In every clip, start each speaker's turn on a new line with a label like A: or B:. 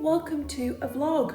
A: welcome to a vlog,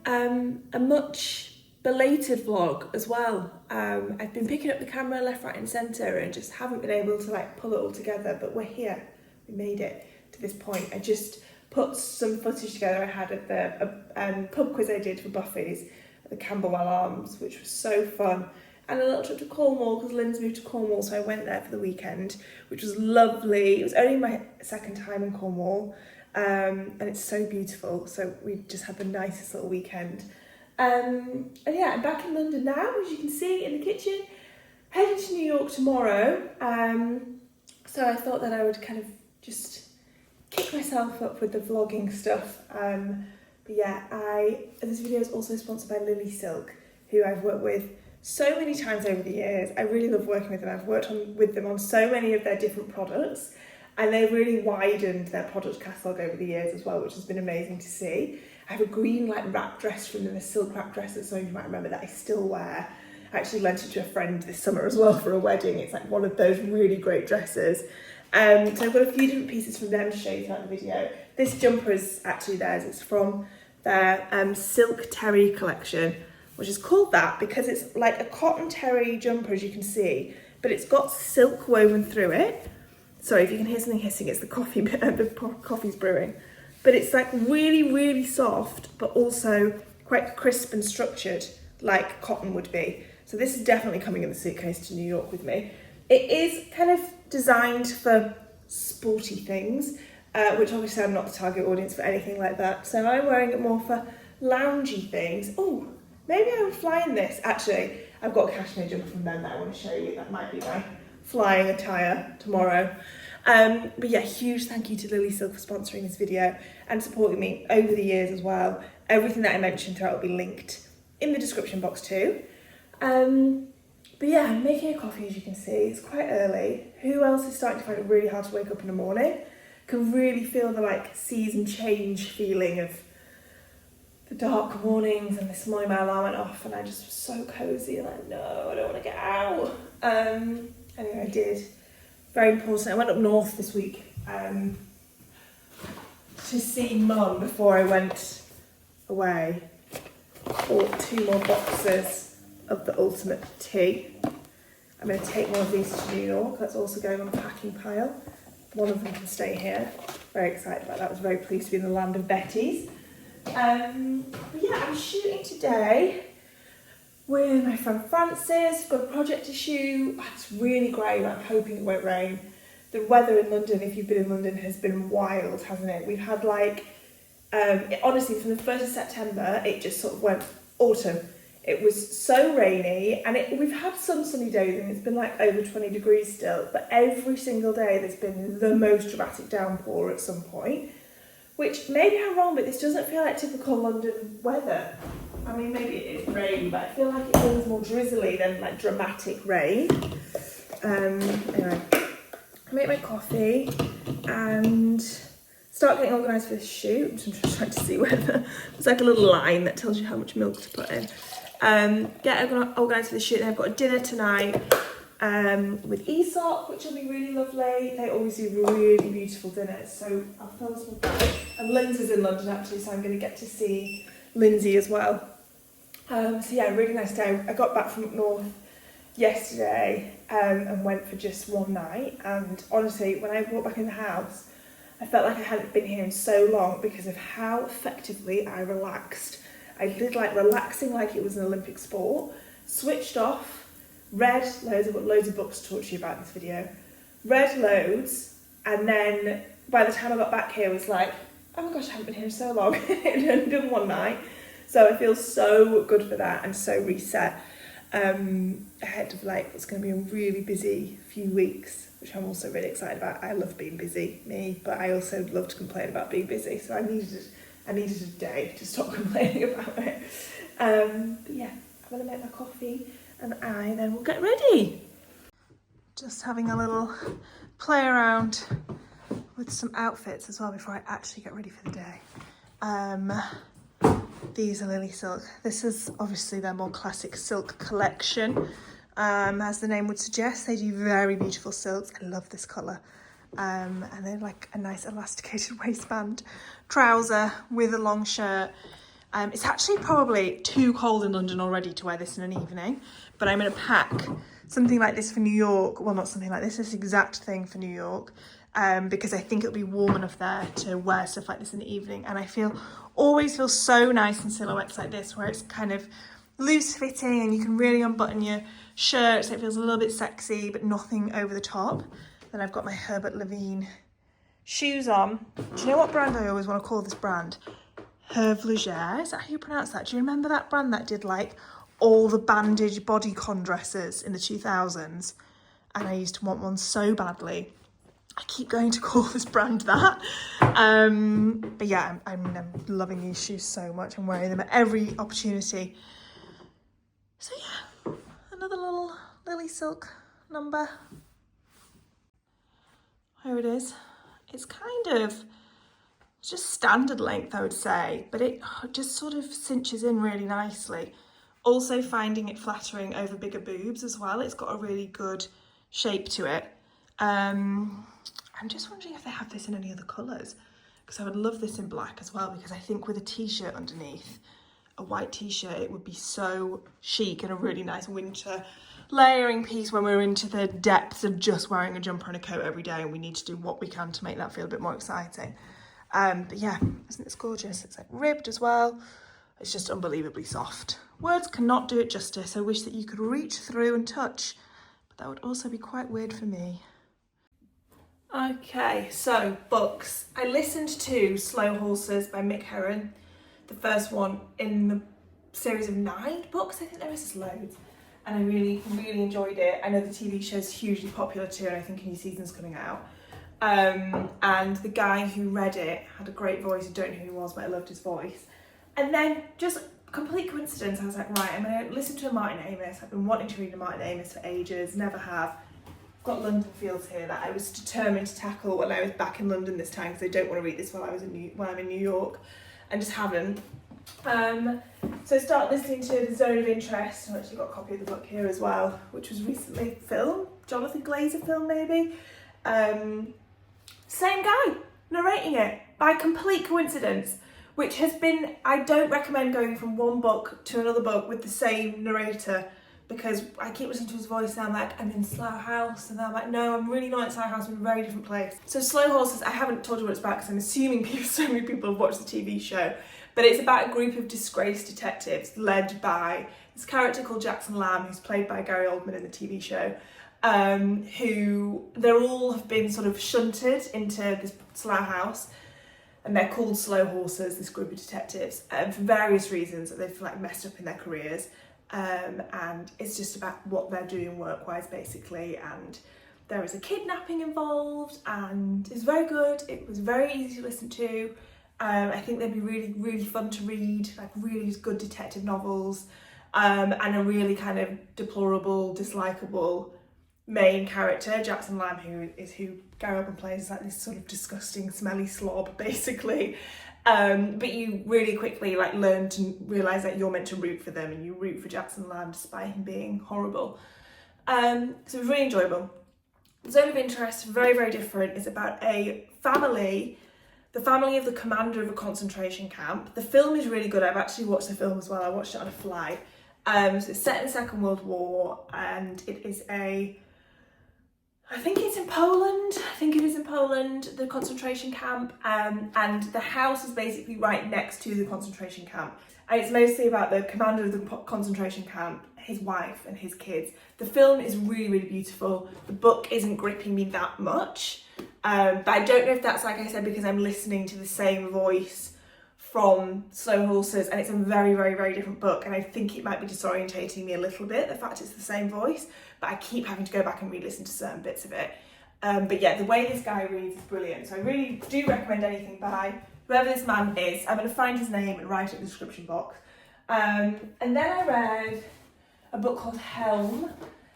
A: a much belated vlog as well. I've been picking up the camera left, right and centre and just haven't been able to pull it all together, but we're here, we made it to this point. I just put some footage together I had at the pub quiz I did for Buffy's at the Camberwell Arms, which was so fun. And a little trip to Cornwall because Lynn's moved to Cornwall, so I went there for the weekend, which was lovely. It was only my second time in Cornwall, and it's so beautiful. So we just had the nicest little weekend. And yeah, I'm back in London now, as you can see in the kitchen. Heading to New York tomorrow. So I thought that I would kind of just kick myself up with the vlogging stuff. But yeah, this video is also sponsored by Lily Silk, who I've worked with so many times over the years. I really love working with them. I've worked with them on so many of their different products, and they've really widened their product catalogue over the years as well, which has been amazing to see. I have a green wrap dress from them, a silk wrap dress that some of you might remember that I still wear. I actually lent it to a friend this summer as well for a wedding. It's one of those really great dresses. So I've got a few different pieces from them to show you throughout the video. This jumper is actually theirs. It's from their Silk Terry collection, which is called that because it's like a cotton terry jumper, as you can see, but it's got silk woven through it. Sorry if you can hear something hissing, it's the coffee, the coffee's brewing. But it's really, really soft, but also quite crisp and structured like cotton would be. So this is definitely coming in the suitcase to New York with me. It is kind of designed for sporty things, which obviously I'm not the target audience for anything like that. So I'm wearing it more for loungy things. Oh, maybe I would fly in this. Actually, I've got a cashmere jumper from them that I want to show you. That might be my flying attire tomorrow. But yeah, huge thank you to Lily Silk for sponsoring this video and supporting me over the years as well. Everything that I mentioned throughout will be linked in the description box too. But yeah, I'm making a coffee, as you can see. It's quite early. Who else is starting to find it really hard to wake up in the morning? Can really feel the season change feeling of the dark mornings, and this morning my alarm went off and I just was so cosy and no, I don't want to get out. Anyway, I did. Very important. I went up north this week to see Mum before I went away. Bought 2 more boxes of the ultimate tea. I'm going to take one of these to New York. That's also going on a packing pile. One of them can stay here. Very excited about that. I was very pleased to be in the land of Betty's. But yeah, I'm shooting today with my friend Francis. Got a project to shoot. It's really grey, but I'm hoping it won't rain. The weather in London, if you've been in London, has been wild, hasn't it? We've had honestly, from the 1st of September, it just sort of went autumn. It was so rainy, and we've had some sunny days, and it's been over 20 degrees still, but every single day there's been the most dramatic downpour at some point. Which, maybe I'm wrong, but this doesn't feel like typical London weather. I mean, maybe it is rain, but I feel like it feels more drizzly than dramatic rain. Anyway, I make my coffee and start getting organised for this shoot. I'm just trying to see whether there's a little line that tells you how much milk to put in. Get organised for the shoot, and I've got a dinner tonight with Aesop, which will be really lovely. They always do really beautiful dinners, so I'll film some of that. And Lindsay's in London actually, so I'm going to get to see Lindsay as well. So yeah, really nice day. I got back from up north yesterday and went for just one night, and honestly, when I walked back in the house, I felt like I hadn't been here in so long because of how effectively I relaxed. I did relaxing like it was an Olympic sport, switched off, read loads of books to talk to you about in this video, read loads, and then by the time I got back here was oh my gosh, I haven't been here in so long. I'd only done one night, so I feel so good for that and so reset ahead of it's going to be a really busy few weeks, which I'm also really excited about. I love being busy, but I also love to complain about being busy, so I needed a day to stop complaining about it. But yeah, I'm going to make my coffee and then we'll get ready. Just having a little play around with some outfits as well before I actually get ready for the day. These are Lily Silk. This is obviously their more classic silk collection. As the name would suggest, they do very beautiful silks. I love this colour. And then like a nice elasticated waistband, trouser with a long shirt. It's actually probably too cold in London already to wear this in an evening, but I'm going to pack something like this for New York. Well, not something like this exact thing for New York, because I think it'll be warm enough there to wear stuff like this in the evening. And I always feel so nice in silhouettes like this, where it's kind of loose fitting and you can really unbutton your shirt so it feels a little bit sexy, but nothing over the top. Then I've got my Herbert Levine shoes on. Do you know what brand I always want to call this brand? Hervleger, is that how you pronounce that? Do you remember that brand that did like all the bandage bodycon dresses in the 2000s? And I used to want one so badly. I keep going to call this brand that. But yeah, I'm loving these shoes so much. I'm wearing them at every opportunity. So yeah, another little Lily Silk number. Here it is. It's just standard length, I would say, but it just sort of cinches in really nicely. Also finding it flattering over bigger boobs as well. It's got a really good shape to it. I'm just wondering if they have this in any other colours, because I would love this in black as well, because I think with a t-shirt underneath, a white t-shirt, it would be so chic and a really nice winter layering piece when we're into the depths of just wearing a jumper and a coat every day and we need to do what we can to make that feel a bit more exciting. But yeah, isn't this gorgeous? It's like ribbed as well. It's just unbelievably soft. Words cannot do it justice. I wish that you could reach through and touch, but that would also be quite weird for me. Okay, so books. I listened to Slow Horses by Mick Herron, the first one in the series of 9 books. I think there is loads. And I really, really enjoyed it. I know the TV show is hugely popular too, and I think a new season's coming out. And the guy who read it had a great voice. I don't know who he was, but I loved his voice. And then, just complete coincidence, I was like, right, I'm going to listen to a Martin Amis. I've been wanting to read a Martin Amis for ages, never have. I've got London Fields here that I was determined to tackle when I was back in London this time, because I don't want to read this when I'm in New York, and just haven't. So I started listening to The Zone of Interest. I've actually got a copy of the book here as well, which was recently filmed, Jonathan Glazer film maybe. Same guy narrating it by complete coincidence, which has been, I don't recommend going from one book to another book with the same narrator, because I keep listening to his voice and I'm like, I'm in Slough House, and then I'm like, no, I'm really not in Slough House, I'm in a very different place. So Slow Horses, I haven't told you what it's about because I'm assuming so many people have watched the TV show, but it's about a group of disgraced detectives led by this character called Jackson Lamb, who's played by Gary Oldman in the TV show, who they all have been sort of shunted into this Slough House, and they're called Slow Horses, this group of detectives, for various reasons that they've like messed up in their careers, and it's just about what they're doing work-wise basically. And there is a kidnapping involved, and it's very good. It was very easy to listen to. I think they'd be really, really fun to read, like really good detective novels, and a really kind of deplorable, dislikable main character, Jackson Lamb, who Gary Oldman plays, like this sort of disgusting, smelly slob, basically. But you really quickly like learn to realise that you're meant to root for them, and you root for Jackson Lamb despite him being horrible. So it was really enjoyable. Zone of Interest, very, very different. It's about a family, the family of the commander of a concentration camp. The film is really good. I've actually watched the film as well. I watched it on a flight. So it's set in the Second World War, and it is I think it's in Poland. I think it is in Poland, the concentration camp. And the house is basically right next to the concentration camp. And it's mostly about the commander of the concentration camp, his wife and his kids. The film is really, really beautiful. The book isn't gripping me that much. But I don't know if that's, like I said, because I'm listening to the same voice from Slow Horses, and it's a very, very, very different book, and I think it might be disorientating me a little bit, the fact it's the same voice, but I keep having to go back and re-listen to certain bits of it. But yeah, the way this guy reads is brilliant, so I really do recommend anything by whoever this man is. I'm going to find his name and write it in the description box. And then I read a book called Helm.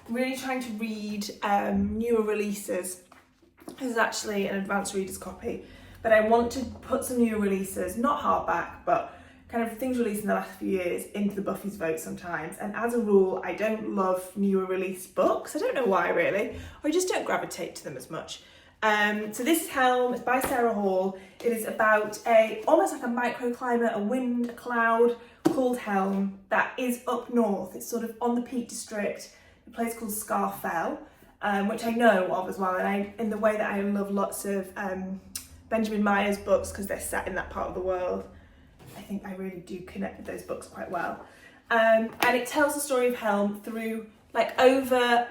A: I'm really trying to read newer releases. This is actually an advanced reader's copy, but I want to put some new releases, not hardback, but kind of things released in the last few years, into the Buffy's vote sometimes. And as a rule, I don't love newer release books. I don't know why really, or I just don't gravitate to them as much. So this is Helm, it's by Sarah Hall. It is about almost like a microclimate, a wind, a cloud called Helm that is up north. It's sort of on the Peak District, a place called Scafell, which I know of as well. And in the way that I love lots of Benjamin Myers books because they're set in that part of the world, I think I really do connect with those books quite well. And it tells the story of Helm through like over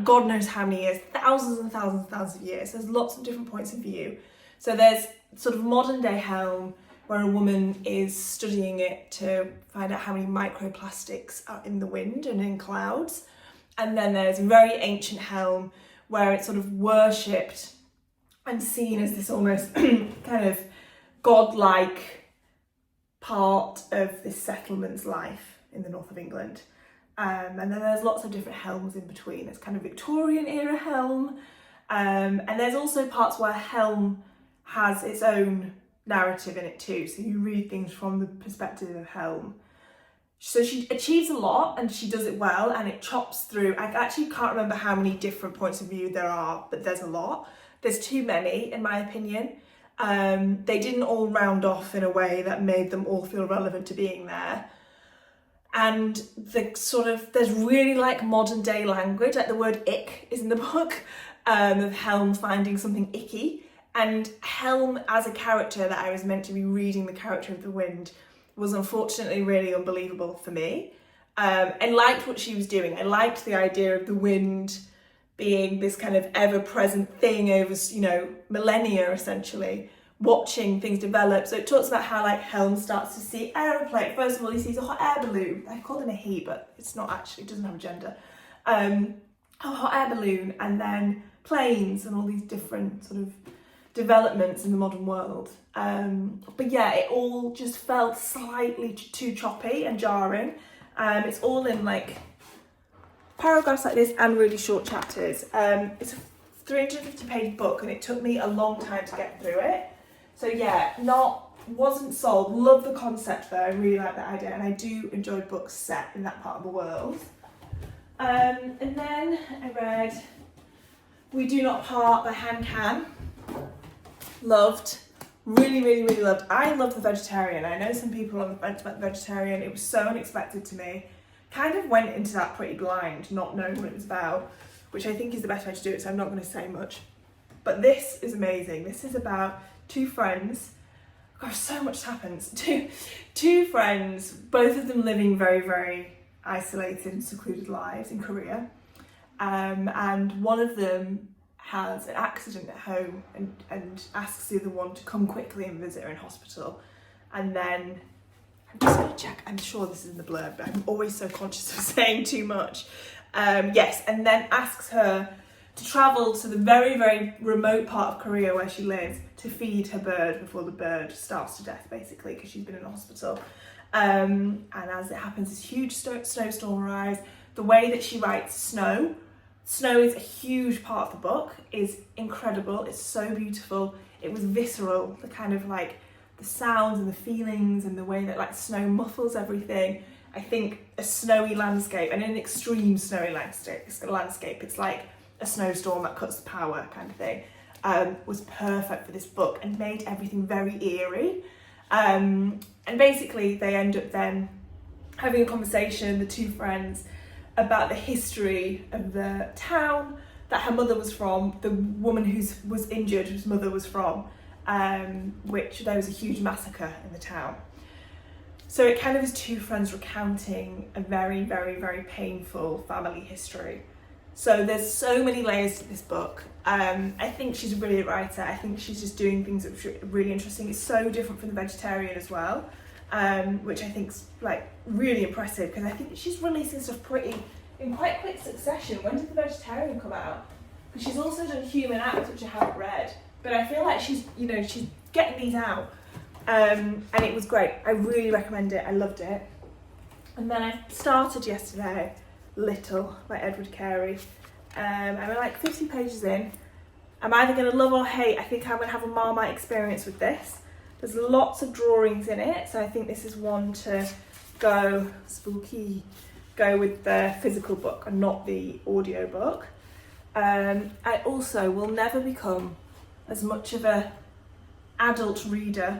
A: God knows how many years, thousands and thousands and thousands of years. There's lots of different points of view. So there's sort of modern day Helm where a woman is studying it to find out how many microplastics are in the wind and in clouds. And then there's very ancient Helm where it's sort of worshipped and seen as this almost kind of godlike part of this settlement's life in the north of England. And then there's lots of different Helms in between. There's kind of Victorian era Helm. And there's also parts where Helm has its own narrative in it too. So you read things from the perspective of Helm. So she achieves a lot and she does it well, and it chops through. I actually can't remember how many different points of view there are, but there's a lot. There's too many, in my opinion. They didn't all round off in a way that made them all feel relevant to being there. And there's really like modern day language, like the word ick is in the book, of Helm finding something icky. And Helm as a character that I was meant to be reading the character of the wind was unfortunately really unbelievable for me. I liked what she was doing. I liked the idea of the wind being this kind of ever-present thing over, millennia essentially, watching things develop. So it talks about how like Helm starts to see aeroplane. First of all, he sees a hot air balloon. I call him a he, but it's not actually, it doesn't have a gender. A hot air balloon, and then planes and all these different sort of developments in the modern world. But yeah, it all just felt slightly too choppy and jarring. It's all in like paragraphs like this and really short chapters. It's a 350 page book and it took me a long time to get through it. So yeah, wasn't sold. Love the concept though, I really like that idea, and I do enjoy books set in that part of the world. And then I read We Do Not Part by Han Can. Loved, really, really, really loved. I love The Vegetarian. I know some people on the fence about The Vegetarian. It was so unexpected to me. Kind of went into that pretty blind, not knowing what it was about, which I think is the best way to do it, so I'm not going to say much. But this is amazing. This is about two friends. Gosh, so much happens. Two friends, both of them living very, very isolated and secluded lives in Korea. And one of them has an accident at home and asks the other one to come quickly and visit her in hospital. And then, I'm just going to check, I'm sure this is in the blurb, but I'm always so conscious of saying too much. Yes, and then asks her to travel to the very, very remote part of Korea where she lives to feed her bird before the bird starves to death, basically, because she's been in a hospital. And as it happens, this huge snowstorm arrives. The way that she writes snow is a huge part of the book, is incredible. It's so beautiful. It was visceral, the kind of like the sounds and the feelings and the way that like snow muffles everything. I think a snowy landscape, and an extreme snowy landscape, it's like a snowstorm that cuts the power kind of thing, was perfect for this book and made everything very eerie. And basically they end up then having a conversation, the two friends, about the history of the town that her mother was from, the woman who was injured, whose mother was from, which there was a huge massacre in the town. So it kind of is two friends recounting a very, very, very painful family history. So there's so many layers to this book. I think she's a brilliant writer. I think she's just doing things that are really interesting. It's so different from The Vegetarian as well, which I think's like really impressive, because I think she's releasing stuff in quite quick succession. When did The Vegetarian come out? Because she's also done Human Acts, which I haven't read, but I feel like she's getting these out. And it was great. I really recommend it. I loved it. And then I started yesterday Little by Edward Carey. I'm like 50 pages in. I'm either going to love or hate. I think I'm going to have a Marmite experience with this. There's lots of drawings in it, so I think this is one to go with the physical book and not the audio book. I also will never become as much of a adult reader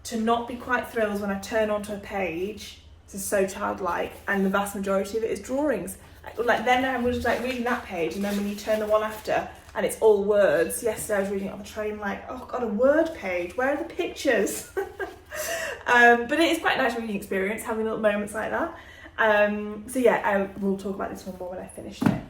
A: to not be quite thrilled when I turn onto a page. This is so childlike, and the vast majority of it is drawings. Like then I was like reading that page, and then when you turn the one after and it's all words. Yesterday I was reading it on the train, like, oh god, a word page, where are the pictures? But it is quite a nice reading experience, having little moments like that. So yeah, I will talk about this one more when I finish it.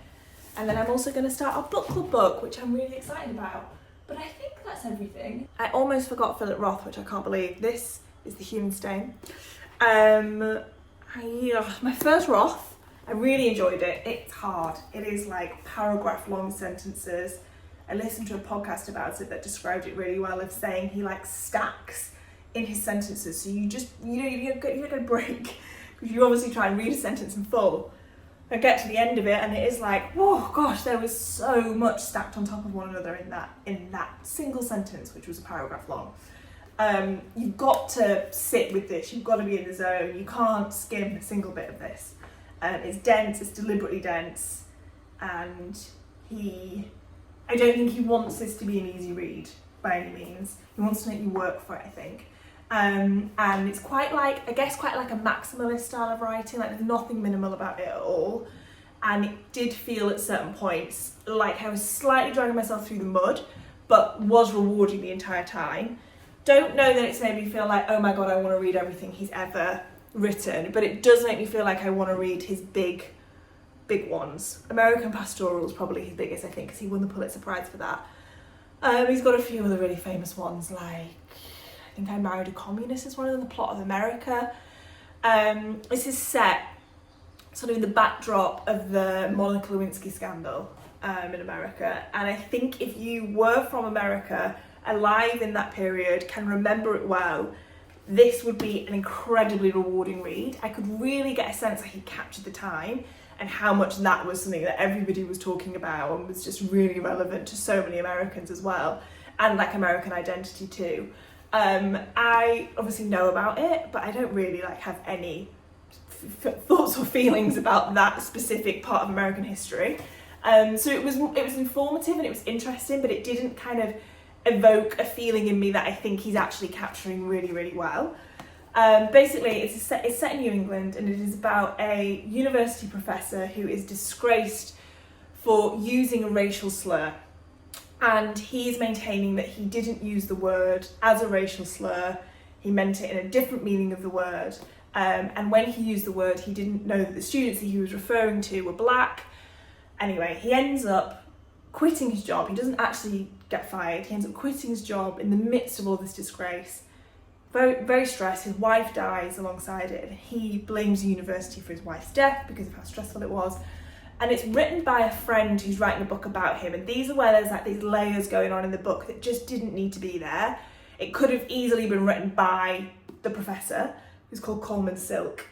A: And then I'm also going to start a book club book, which I'm really excited about. But I think that's everything. I almost forgot Philip Roth, which I can't believe. This is The Human Stain. My first Roth, I really enjoyed it. It's hard. It is like paragraph long sentences. I listened to a podcast about it that described it really well, of saying he like stacks in his sentences. So you don't get a break, because you obviously try and read a sentence in full. I get to the end of it and it is like, oh gosh, there was so much stacked on top of one another in that single sentence, which was a paragraph long. You've got to sit with this, you've got to be in the zone, you can't skim a single bit of this. It's dense, it's deliberately dense, and I don't think he wants this to be an easy read by any means. He wants to make you work for it, I think. And it's quite like a maximalist style of writing, like there's nothing minimal about it at all. And it did feel at certain points like I was slightly dragging myself through the mud, but was rewarding the entire time. Don't know that it's made me feel like, oh my god, I want to read everything he's ever written, but it does make me feel like I want to read his big ones. American Pastoral is probably his biggest, I think, because he won the Pulitzer Prize for that. He's got a few other really famous ones, like I Think I Married a Communist is one of them, The Plot of America. This is set sort of in the backdrop of the Monica Lewinsky scandal in America, and I think if you were from America, alive in that period, can remember it well, this would be an incredibly rewarding read. I could really get a sense that he captured the time and how much that was something that everybody was talking about and was just really relevant to so many Americans as well, and like American identity too. I obviously know about it, but I don't really like have any thoughts or feelings about that specific part of American history. So it was informative and it was interesting, but it didn't kind of evoke a feeling in me that I think he's actually capturing really, really well. Basically, it's set in New England, and it is about a university professor who is disgraced for using a racial slur. And he's maintaining that he didn't use the word as a racial slur, he meant it in a different meaning of the word. And when he used the word, he didn't know that the students that he was referring to were black. Anyway, he ends up quitting his job. He doesn't actually get fired. He ends up quitting his job in the midst of all this disgrace. Very, very stressed. His wife dies alongside it, and he blames the university for his wife's death because of how stressful it was. And it's written by a friend who's writing a book about him, and these are where there's like these layers going on in the book that just didn't need to be there. It could have easily been written by the professor, who's called Coleman Silk.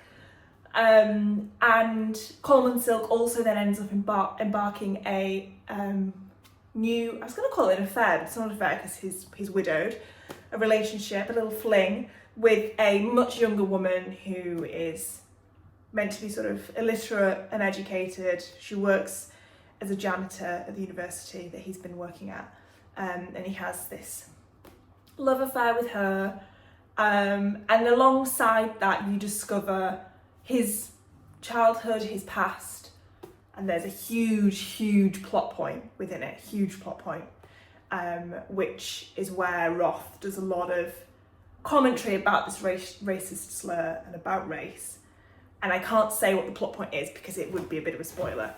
A: And Coleman Silk also then ends up embarking a new, I was going to call it an affair, but it's not an affair because he's widowed, a relationship, a little fling with a much younger woman who is meant to be sort of illiterate and educated. She works as a janitor at the university that he's been working at, and he has this love affair with her, and alongside that you discover his childhood, his past, and there's a huge plot point within it, which is where Roth does a lot of commentary about this racist slur and about race. And I can't say what the plot point is because it would be a bit of a spoiler.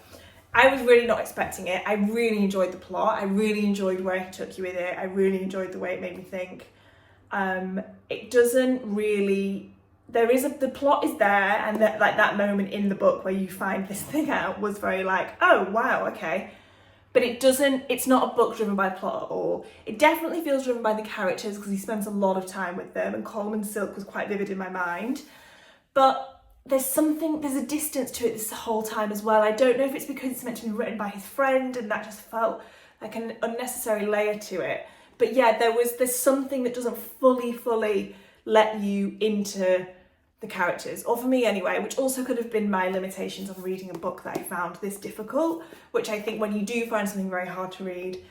A: I was really not expecting it. I really enjoyed the plot. I really enjoyed where he took you with it. I really enjoyed the way it made me think. It doesn't really, the plot is there, and that moment in the book where you find this thing out was very like, oh wow, okay. But it's not a book driven by plot at all. It definitely feels driven by the characters because he spends a lot of time with them, and Coleman Silk was quite vivid in my mind. But there's a distance to it this whole time as well. I don't know if it's because it's meant to be written by his friend and that just felt like an unnecessary layer to it. But yeah, there's something that doesn't fully let you into the characters, or for me anyway, which also could have been my limitations on reading a book that I found this difficult, which I think when you do find something very hard to read,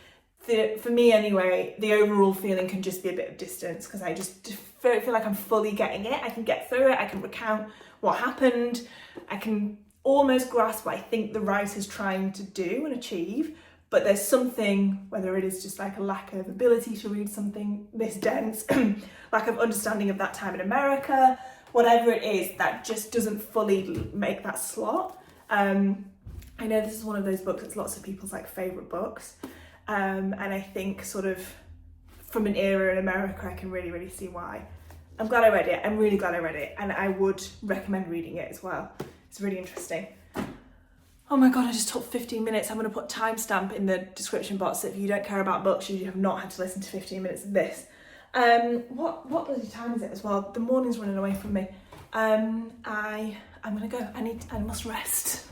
A: for me anyway, the overall feeling can just be a bit of distance, because I just feel like I'm fully getting it. I can get through it, I can recount what happened, I can almost grasp what I think the writer's trying to do and achieve, but there's something, whether it is just like a lack of ability to read something this dense, lack of understanding of that time in America, whatever it is, that just doesn't fully make that slot. I know this is one of those books that's lots of people's like favourite books, and I think sort of from an era in America, I can really see why. I'm glad I read it, I'm really glad I read it, and I would recommend reading it as well. It's really interesting. Oh my god, I just took 15 minutes. I'm going to put timestamp in the description box, so if you don't care about books, you have not had to listen to 15 minutes of this. What bloody time is it as well? The morning's running away from me. I'm going to go. I must rest.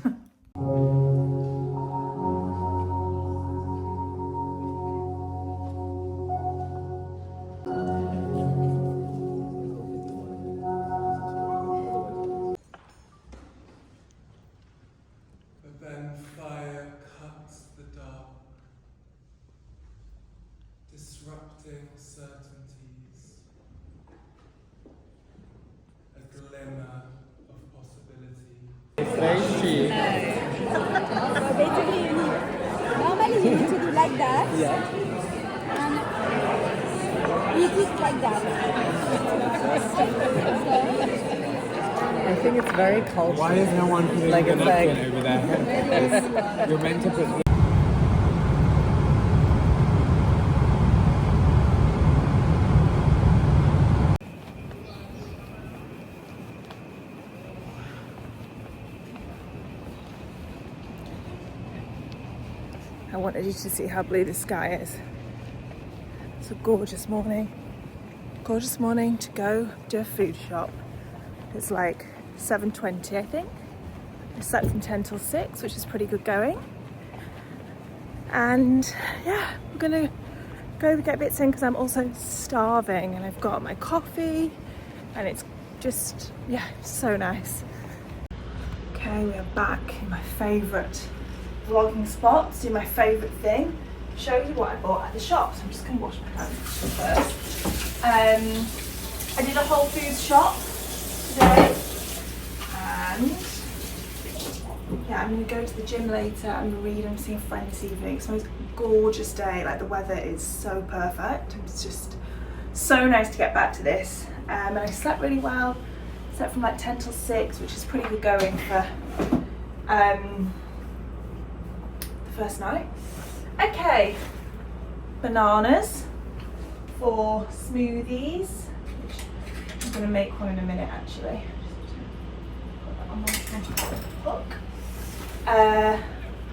B: Disrupting certainties, a glimmer of possibility.
C: It's very chic.
D: So basically, normally you need to do like that.
C: Yeah.
D: And eat it like that.
C: I think it's very cultural.
B: Why is no one putting
C: Like
B: a
C: it's
B: napkin
C: like-
B: over their head? You're meant to put.
A: I wanted you to see how blue the sky is. It's a gorgeous morning. Gorgeous morning to go do a food shop. It's like 7:20, I think. I slept from 10 till 6, which is pretty good going. And yeah, I'm gonna go get bits in because I'm also starving, and I've got my coffee and it's just, yeah, so nice. Okay, we are back in my favourite vlogging spot to do my favourite thing, show you what I bought at the shop. So I'm just going to wash my hands first. I did a Whole Foods shop today, and yeah, I'm going to go to the gym later and read. I'm seeing a friend this evening. It's the most gorgeous day, like the weather is so perfect. It's just so nice to get back to this. And I slept really well, slept from like 10 till 6, which is pretty good going for first night. Okay, bananas for smoothies, which I'm going to make one in a minute actually. Put that on my hook.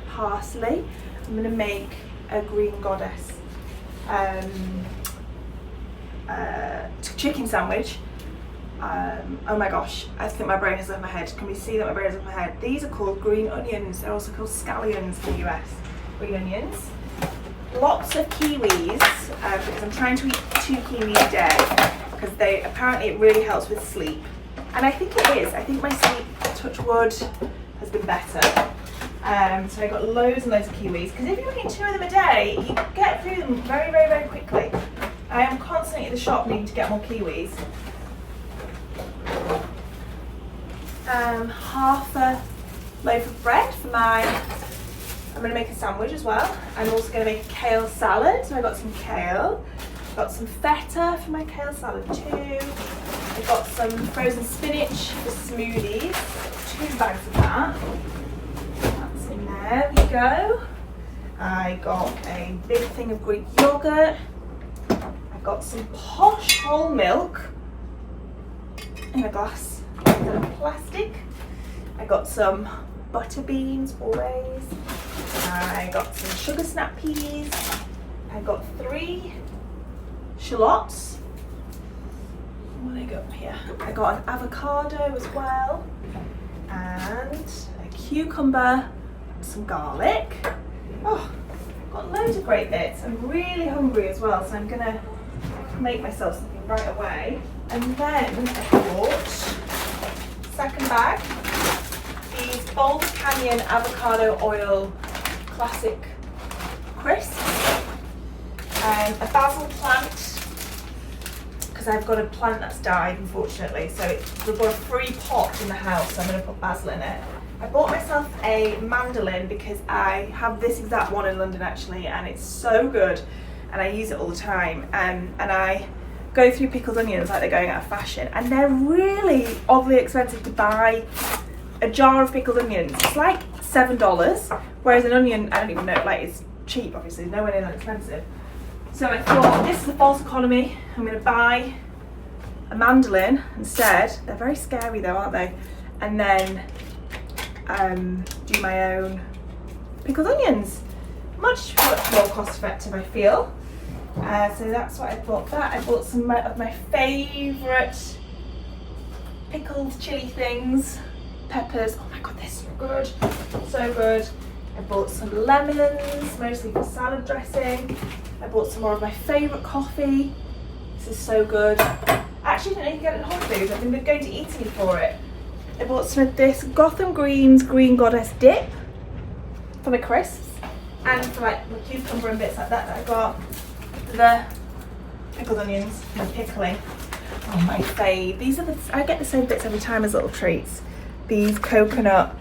A: Parsley. I'm going to make a green goddess chicken sandwich. Oh my gosh, I think my brain has left my head. Can we see that my brain has left my head? These are called green onions. They're also called scallions in the US. Green onions. Lots of kiwis, because I'm trying to eat 2 kiwis a day, because apparently it really helps with sleep. And I think it is. I think my sleep, touch wood, has been better. So I got loads and loads of kiwis, because if you eat 2 of them a day, you get through them very quickly. I am constantly at the shop needing to get more kiwis. Half a loaf of bread for I'm going to make a sandwich as well. I'm also going to make a kale salad. So I got some kale, got some feta for my kale salad too. I got some frozen spinach for smoothies, 2 bags of that. That's in there, we go. I got a big thing of Greek yogurt. I got some posh whole milk in a glass of plastic. I got some butter beans, always. I got some sugar snap peas. I got 3 shallots. What did I got here? I got an avocado as well, and a cucumber, some garlic. Oh, got loads of great bits. I'm really hungry as well, so I'm gonna make myself something right away. And then I bought second bag. These Boulder Canyon avocado oil classic crisps. A basil plant, because I've got a plant that's died unfortunately, so we've got a free pot in the house, so I'm going to put basil in it. I bought myself a mandolin because I have this exact one in London actually, and it's so good and I use it all the time, and I go through pickled onions like they're going out of fashion, and they're really oddly expensive to buy. A jar of pickled onions, it's like $7, whereas an onion, I don't even know, like it's cheap obviously, nowhere near that expensive. So I thought, this is a false economy, I'm going to buy a mandolin instead. They're very scary though, aren't they? And then do my own pickled onions. Much more cost effective, I feel. So that's what I bought. I bought some of my favourite pickled chilli things. Peppers. Oh my god, they're so good. So good. I bought some lemons, mostly for salad dressing. I bought some more of my favourite coffee. This is so good. I actually didn't even get it in Whole Foods. I've been going to Italy for it. I bought some of this Gotham Greens Green Goddess dip for my crisps, and for like my cucumber and bits like that I got. The pickled onions, my pickling. Oh, my fave. These are I get the same bits every time as little treats. These coconut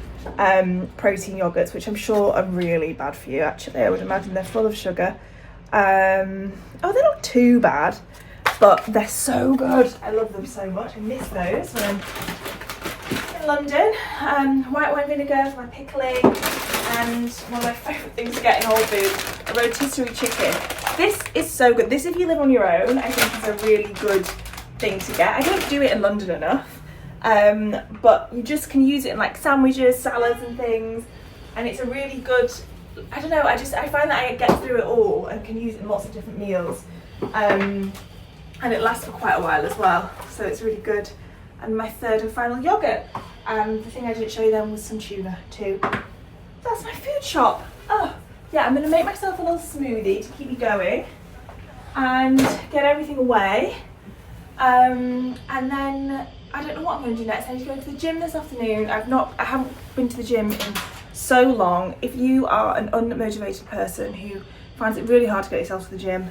A: protein yogurts, which I'm sure are really bad for you actually. I would imagine they're full of sugar. Oh, they're not too bad, but they're so good. I love them so much. I miss those when I'm in London. White wine vinegar for my pickling, and one of my favourite things to get in Whole Foods, a rotisserie chicken. This is so good. This, if you live on your own, I think is a really good thing to get. I don't do it in London enough. But you just can use it in like sandwiches, salads and things, and it's a really good, I don't know, I find that I get through it all and can use it in lots of different meals, and it lasts for quite a while as well, so it's really good. And my third and final yogurt, the thing I didn't show you then was some tuna too. That's my food shop. Oh yeah, I'm going to make myself a little smoothie to keep me going and get everything away, and then I don't know what I'm going to do next. I need to go to the gym this afternoon. I haven't been to the gym in so long. If you are an unmotivated person who finds it really hard to get yourself to the gym,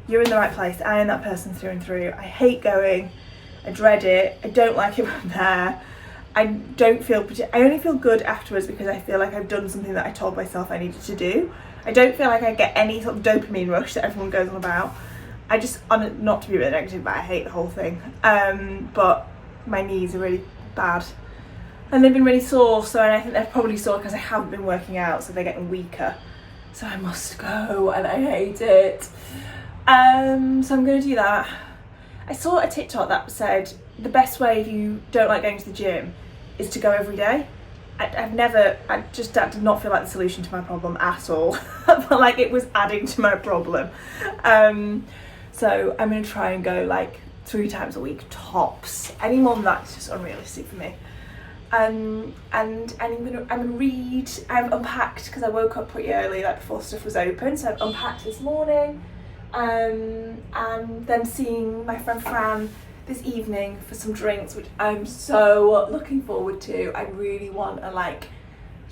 A: you're in the right place. I am that person through and through. I hate going. I dread it. I don't like it when I'm there. I only feel good afterwards because I feel like I've done something that I told myself I needed to do. I don't feel like I get any sort of dopamine rush that everyone goes on about. I just, not to be a bit negative, but I hate the whole thing. But my knees are really bad and they've been really sore, so, and I think they're probably sore because I haven't been working out, so they're getting weaker, so I must go and I hate it. So I'm going to do that. I saw a TikTok that said the best way if you don't like going to the gym is to go every day. That did not feel like the solution to my problem at all. I felt like it was adding to my problem. So I'm going to try and go like 3 times a week tops. Any more than that is just unrealistic for me. And I'm gonna read. I've unpacked because I woke up pretty early, like before stuff was open. So I've unpacked this morning, and then seeing my friend Fran this evening for some drinks, which I'm so looking forward to. I really want a like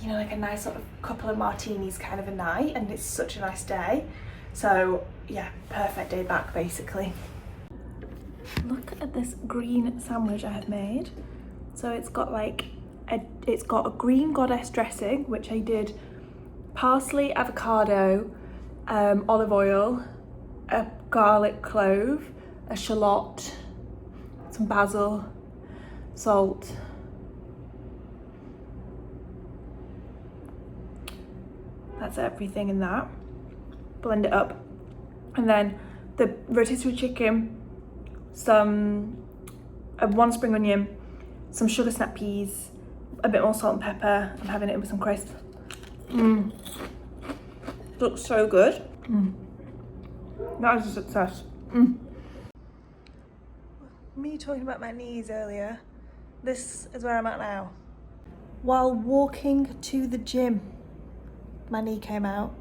A: a nice sort of couple of martinis kind of a night, and it's such a nice day. So yeah, perfect day back basically. Look at this green sandwich I have made. So it's got a green goddess dressing, which I did parsley, avocado, olive oil, a garlic clove, a shallot, some basil, salt. That's everything in that. Blend it up. And then the rotisserie chicken, one spring onion, some sugar snap peas, a bit more salt and pepper. I'm having it with some crisps. Looks so good. That is a success. Me talking about my knees earlier, this is where I'm at now. While walking to the gym, my knee came out.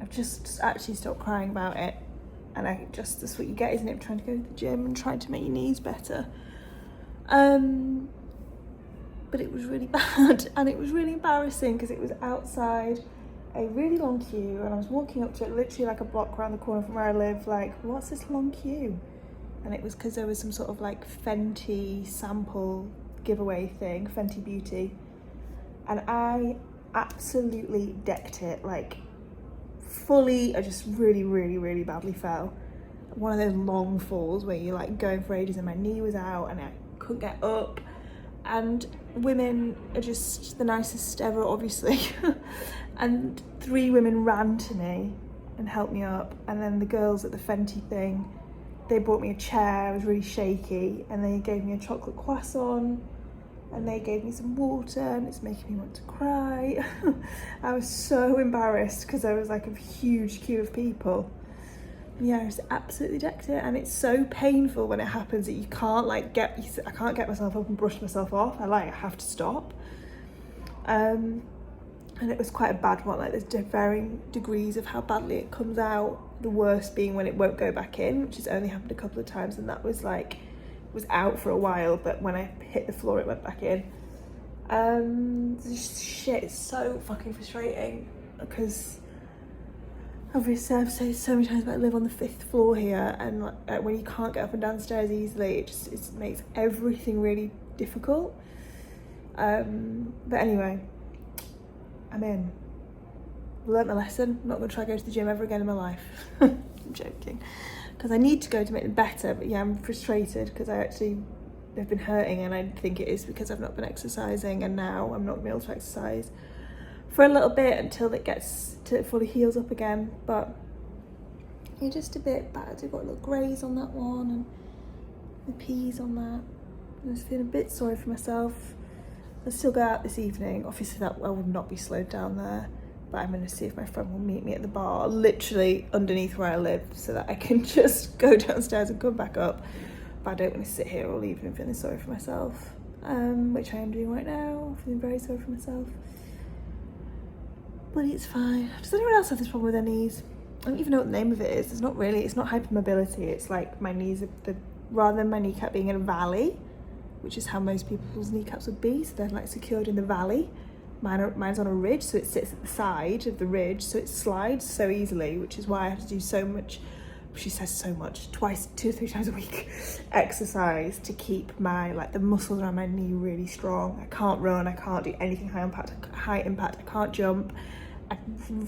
A: I've just actually stopped crying about it. And that's what you get, isn't it? Trying to go to the gym and trying to make your knees better. But it was really bad, and it was really embarrassing because it was outside a really long queue, and I was walking up to it literally like a block around the corner from where I live, like, what's this long queue? And it was because there was some sort of like Fenty sample giveaway thing, Fenty Beauty, and I absolutely decked it, like fully. I just really badly fell. One of those long falls where you're like going for ages and my knee was out and I couldn't get up. And women are just the nicest ever, obviously. And 3 women ran to me and helped me up, and then the girls at the Fenty thing, they brought me a chair. I was really shaky, and they gave me a chocolate croissant, and they gave me some water, and it's making me want to cry. I was so embarrassed because there was like a huge queue of people. Yeah, I just absolutely decked it, and it's so painful when it happens that you can't like I can't get myself up and brush myself off. I have to stop. And it was quite a bad one. Like, there's varying degrees of how badly it comes out. The worst being when it won't go back in, which has only happened a couple of times, and that was like, it was out for a while, but when I hit the floor it went back in. Shit, it's so fucking frustrating because obviously I've said so many times, but I live on the 5th floor here, and like, when you can't get up and down the stairs easily, it makes everything really difficult. But anyway, I'm in. Learnt my lesson. I'm not going to try to go to the gym ever again in my life. I'm joking, because I need to go to make them better. But yeah, I'm frustrated because they've been hurting, and I think it is because I've not been exercising, and now I'm not going to be able to exercise for a little bit until it fully heals up again. But you're just a bit bad. I've got little greys on that one and the peas on that. I'm just feeling a bit sorry for myself. I'll still go out this evening. Obviously that I will not be slowed down there, but I'm going to see if my friend will meet me at the bar literally underneath where I live so that I can just go downstairs and come back up. But I don't want to sit here all evening feeling sorry for myself, which I am doing right now, feeling very sorry for myself. But it's fine. Does anyone else have this problem with their knees? I don't even know what the name of it is. It's not hypermobility. It's like my knees, rather than my kneecap being in a valley, which is how most people's kneecaps would be, so they're like secured in the valley. Mine's on a ridge, so it sits at the side of the ridge, so it slides so easily, which is why I have to do so much, she says so much, 2 or 3 times a week, exercise to keep the muscles around my knee really strong. I can't run, I can't do anything high impact, I can't jump, I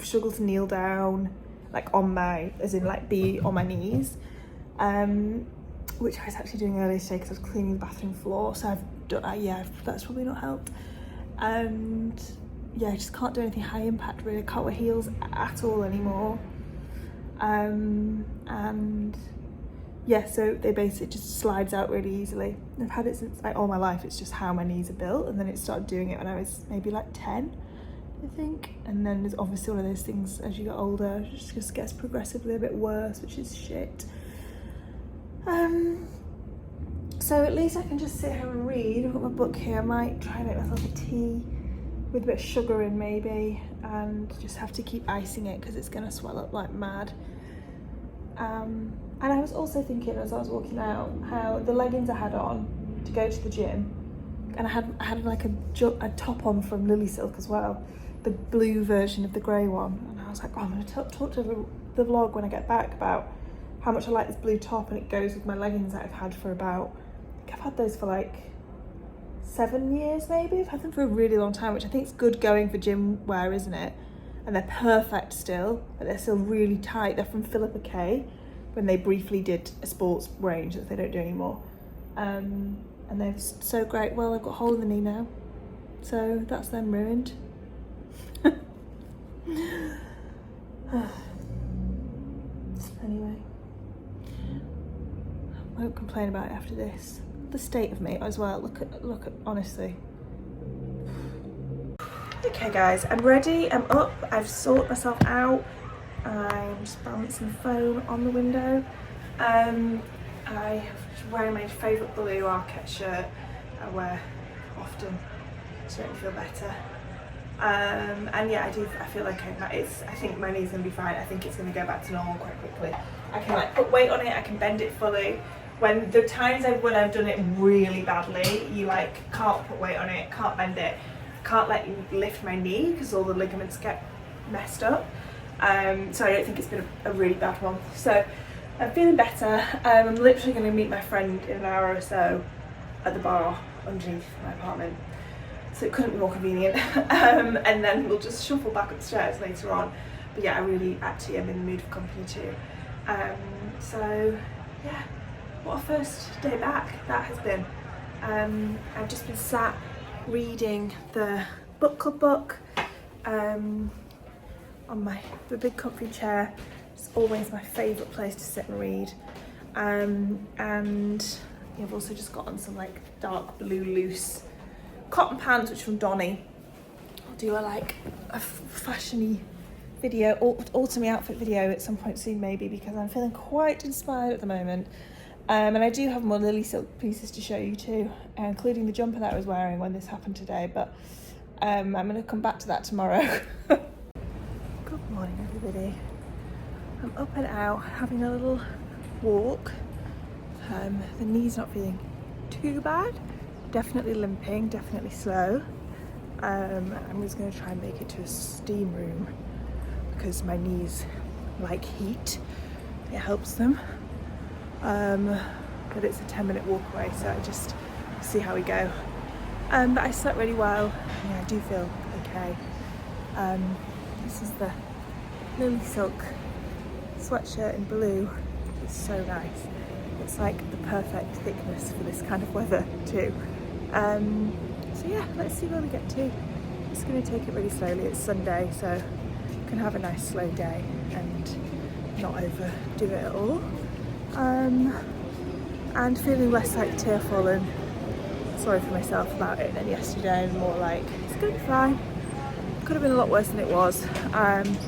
A: struggle to kneel down, be on my knees. Which I was actually doing earlier today because I was cleaning the bathroom floor, so that's probably not helped. And yeah, I just can't do anything high impact really. I can't wear heels at all anymore. And yeah, so they basically just slides out really easily. I've had it since all my life. It's just how my knees are built, and then it started doing it when I was maybe 10, I think. And then there's obviously one of those things as you get older, it just gets progressively a bit worse, which is shit. So at least I can just sit here and read. I've got my book here. I might try and make myself a tea with a bit of sugar in maybe, and just have to keep icing it because it's going to swell up like mad. And I was also thinking as I was walking out how the leggings I had on to go to the gym, and I had like a top on from Lily Silk as well, the blue version of the grey one, and I was like, oh, I'm going to talk to the vlog when I get back about how much I like this blue top, and it goes with my leggings that I've had for I've had those for 7 years maybe. I've had them for a really long time, which I think is good going for gym wear, isn't it? And they're perfect still, but they're still really tight. They're from Philippa K when they briefly did a sports range that they don't do anymore. And they're so great. Well, I've got a hole in the knee now, so that's them ruined. Anyway, I won't complain about it after this. The state of me as well. Look at honestly. Okay guys, I'm ready, I'm up, I've sorted myself out. I'm just balancing the phone on the window. I'm wearing my favourite blue Arquette shirt I wear often to make me feel better. And yeah, I feel like I think my knee's gonna be fine. I think it's gonna go back to normal quite quickly. I can put weight on it, I can bend it fully, when the times when I've done it really badly, you like can't put weight on it, can't bend it, can't let you lift my knee because all the ligaments get messed up. So I don't think it's been a really bad one. So I'm feeling better. I'm literally going to meet my friend in an hour or so at the bar underneath my apartment. So it couldn't be more convenient. And then we'll just shuffle back upstairs later on. But yeah, I really actually am in the mood for company too. So yeah, what a first day back that has been. I've just been sat reading the book club book on the big comfy chair. It's always my favourite place to sit and read. And I've also just got on some like dark blue loose cotton pants, which are from Donny. I'll do a fashiony video, autumny outfit video at some point soon maybe, because I'm feeling quite inspired at the moment. And I do have more lily silk pieces to show you too, including the jumper that I was wearing when this happened today, but I'm going to come back to that tomorrow. Good morning everybody. I'm up and out having a little walk. The knee's not feeling too bad, definitely limping, definitely slow. I'm just going to try and make it to a steam room because my knees like heat, it helps them. But it's a 10-minute walk away, so I just see how we go. But I slept really well. Yeah, I do feel okay. This is the lily silk sweatshirt in blue. It's so nice. It's like the perfect thickness for this kind of weather too. So yeah, let's see where we get to. I'm just going to take it really slowly. It's Sunday, so you can have a nice slow day and not overdo it at all. And feeling less like tearful and sorry for myself about it than yesterday, and more like it's gonna be fine. Could have been a lot worse than it was.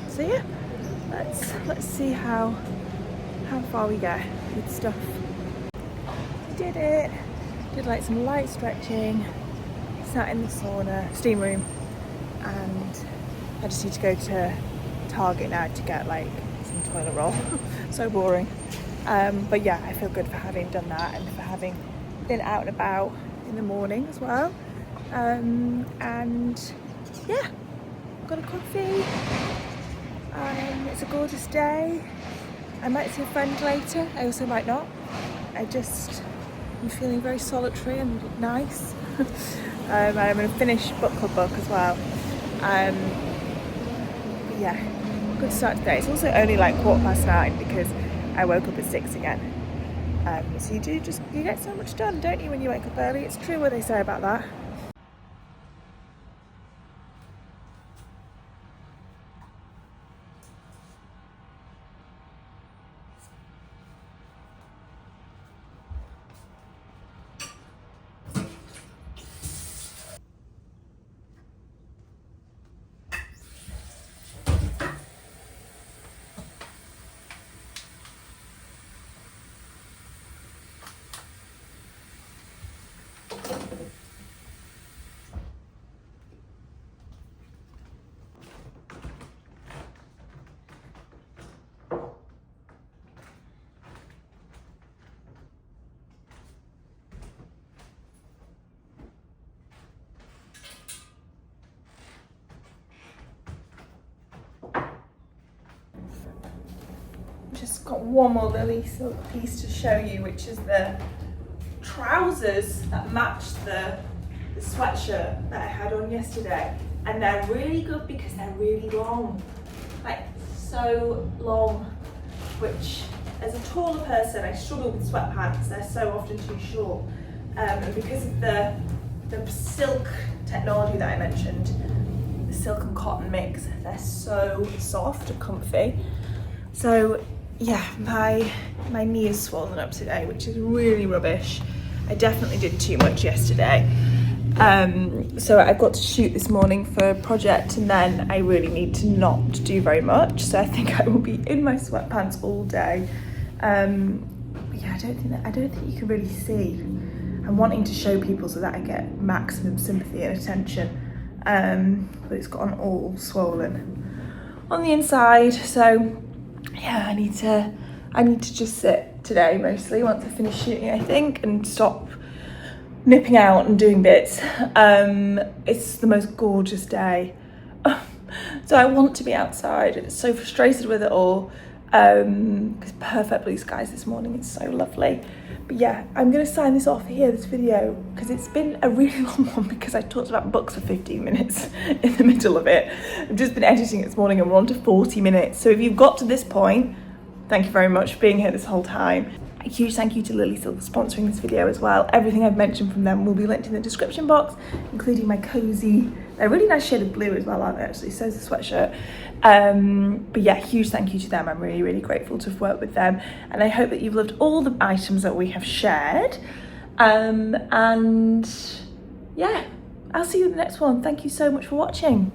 A: So yeah, let's see how far we get with stuff. I did it. Did like some light stretching, sat in the sauna, steam room, and I just need to go to Target now to get like some toilet roll. So boring. But yeah, I feel good for having done that and for having been out and about in the morning as well. And yeah, got a coffee. It's a gorgeous day. I might see a friend later, I also might not. I'm feeling very solitary and nice. And I'm going to finish book club book as well. But yeah, good start today. It's also only like 9:15 because I woke up at 6 again. So you get so much done, don't you, when you wake up early? It's true what they say about that. Just got one more lily silk piece to show you, which is the trousers that match the sweatshirt that I had on yesterday. And they're really good because they're really long, like so long, which as a taller person, I struggle with sweatpants. They're so often too short. And because of the silk technology that I mentioned, the silk and cotton mix, they're so soft and comfy. So yeah, my knee is swollen up today, which is really rubbish. I definitely did too much yesterday. So I got to shoot this morning for a project, and then I really need to not do very much. So I think I will be in my sweatpants all day. But yeah, I don't think you can really see. I'm wanting to show people so that I get maximum sympathy and attention. But it's gotten all swollen on the inside. So yeah, I need to just sit today mostly, once I finish shooting I think, and stop nipping out and doing bits. It's the most gorgeous day. So I want to be outside. It's so frustrated with it all. Because perfect blue skies this morning, it's so lovely. But yeah, I'm gonna sign this off here, this video, because it's been a really long one because I talked about books for 15 minutes in the middle of it. I've just been editing it this morning and we're on to 40 minutes. So if you've got to this point, thank you very much for being here this whole time. A huge thank you to Lily Silver for sponsoring this video as well. Everything I've mentioned from them will be linked in the description box, including my Cosy. They're a really nice shade of blue as well, aren't they, actually? So is the sweatshirt. But yeah, huge thank you to them. I'm really, really grateful to have worked with them. And I hope that you've loved all the items that we have shared. And yeah, I'll see you in the next one. Thank you so much for watching.